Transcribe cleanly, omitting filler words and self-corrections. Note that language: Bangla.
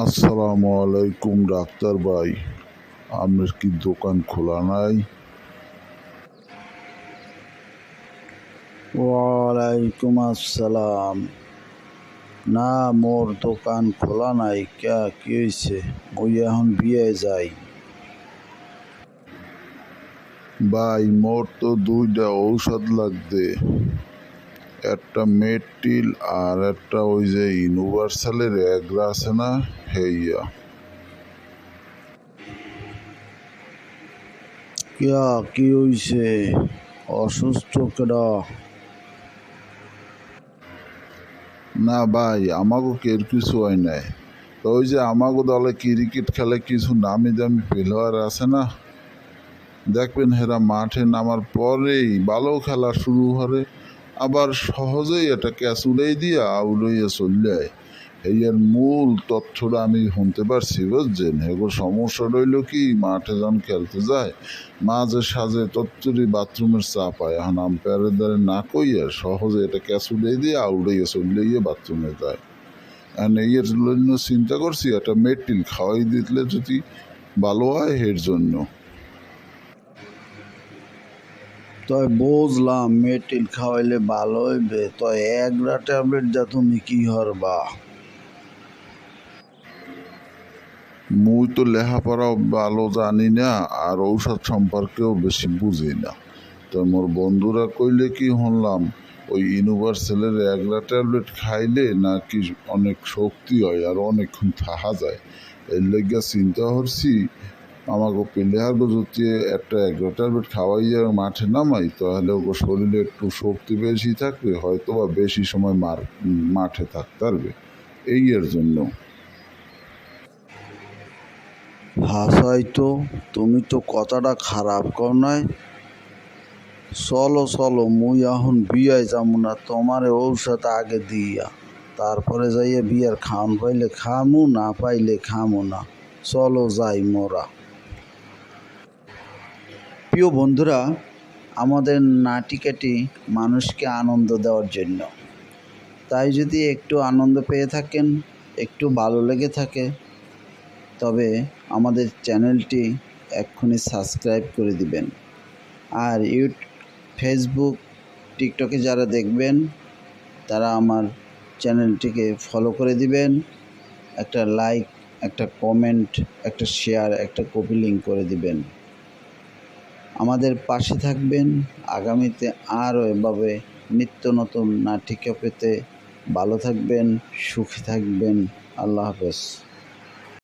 আসসালামু আলাইকুম ডাক্তার ভাই, আপনার কি দোকান খোলা নাই? ওয়ালাইকুম আসসালাম। না, মোর দোকান খোলা নাই। কি হয়েছে? মুই এখন বিয়ে যাই। ভাই, মোর তো দুইটা ঔষধ লাগবে, একটা মেডটিল আর একটা ওই যে ইউনিভার্সালের এগ্রা আছে না, হেইয়া। কি হয়েছে? অসুস্থ কেডা? না ভাই, আমাগো কের কিছু হয় নাই। তো ওই যে আমাগো দলে ক্রিকেট খেলে কিছু নামি দামি প্লেয়ার আছে না, দেখবেন হেরা মাঠে নামার পরেই ভালো খেলা শুরু করে, আবার সহজেই এটা ক্যাচ উড়াই দিয়ে আউট হইয়া চলে। এই এর মূল তথ্যটা আমি শুনতে পারছি, বুঝছেন? এগুলো সমস্যা রইল কি, মাঠে যখন খেলতে যায় মাঝে সাঝে তত্তরি বাথরুমের চাপ হয়, এখন আম্পায়ারের দ্বারা না কইয়া সহজে এটা ক্যাচ উড়াই দিয়ে আউট হইয়া চলে গিয়ে বাথরুমে যায়। আর এই এর জন্য চিন্তা করছি একটা মেডটিল খাওয়াই দিলে যদি ভালো হয় এর জন্য। তই বুঝলাম মেটিল খাওয়াইলে ভালো হইবে, তই এগরা ট্যাবলেট দা তুমি কি হরবা? মুই তো লেখাপড়াও ভালো জানি না, আর ঔষধ সম্পর্কেও বেশি বুঝি না। তো মোর বন্ধুরা কইলে কি শুনলাম, ওই ইউনিভার্সালের এগলা ট্যাবলেট খাইলে নাকি অনেক শক্তি হয় আর অনেকক্ষণ থাকা যায়। এর লেগে চিন্তা করছি আমাকে প্লেয়ার যদি একটা এগলা ট্যাবলেট খাওয়াইয়া মাঠে নামাই, তাহলে ওকে শরীরে একটু শক্তি বেশি থাকবে, হয়তো বা বেশি সময় মাঠে থাকতে পারবে। এই এর জন্য। হাসাই তো, তুমি তো কথাটা খারাপ কর নাই। চলো চলো, মুই এখন বিয়ায় যাবো না, তোমারে ঔষধ আগে দিয়া তারপরে যাইয়ে বিয়ার খাওন পাইলে খামু, না পাইলে খামু না। চলো যাই মোরা। প্রিয় বন্ধুরা, আমাদের নাটিকাটি মানুষকে আনন্দ দেওয়ার জন্য, তাই যদি একটু আনন্দ পেয়ে থাকেন, একটু ভালো লেগে থাকে, তবে আমাদের চ্যানেলটি এক্ষুনি সাবস্ক্রাইব করে দিবেন। আর ফেসবুক, টিকটকে যারা দেখবেন তারা আমার চ্যানেলটিকে ফলো করে দিবেন। একটা লাইক, একটা কমেন্ট, একটা শেয়ার, একটা কপি লিঙ্ক করে দিবেন। আমাদের পাশে থাকবেন। আগামীতে আরও এভাবে নিত্য নতুন নাটিকা পেতে ভালো থাকবেন, সুখী থাকবেন। আল্লাহ হাফেজ।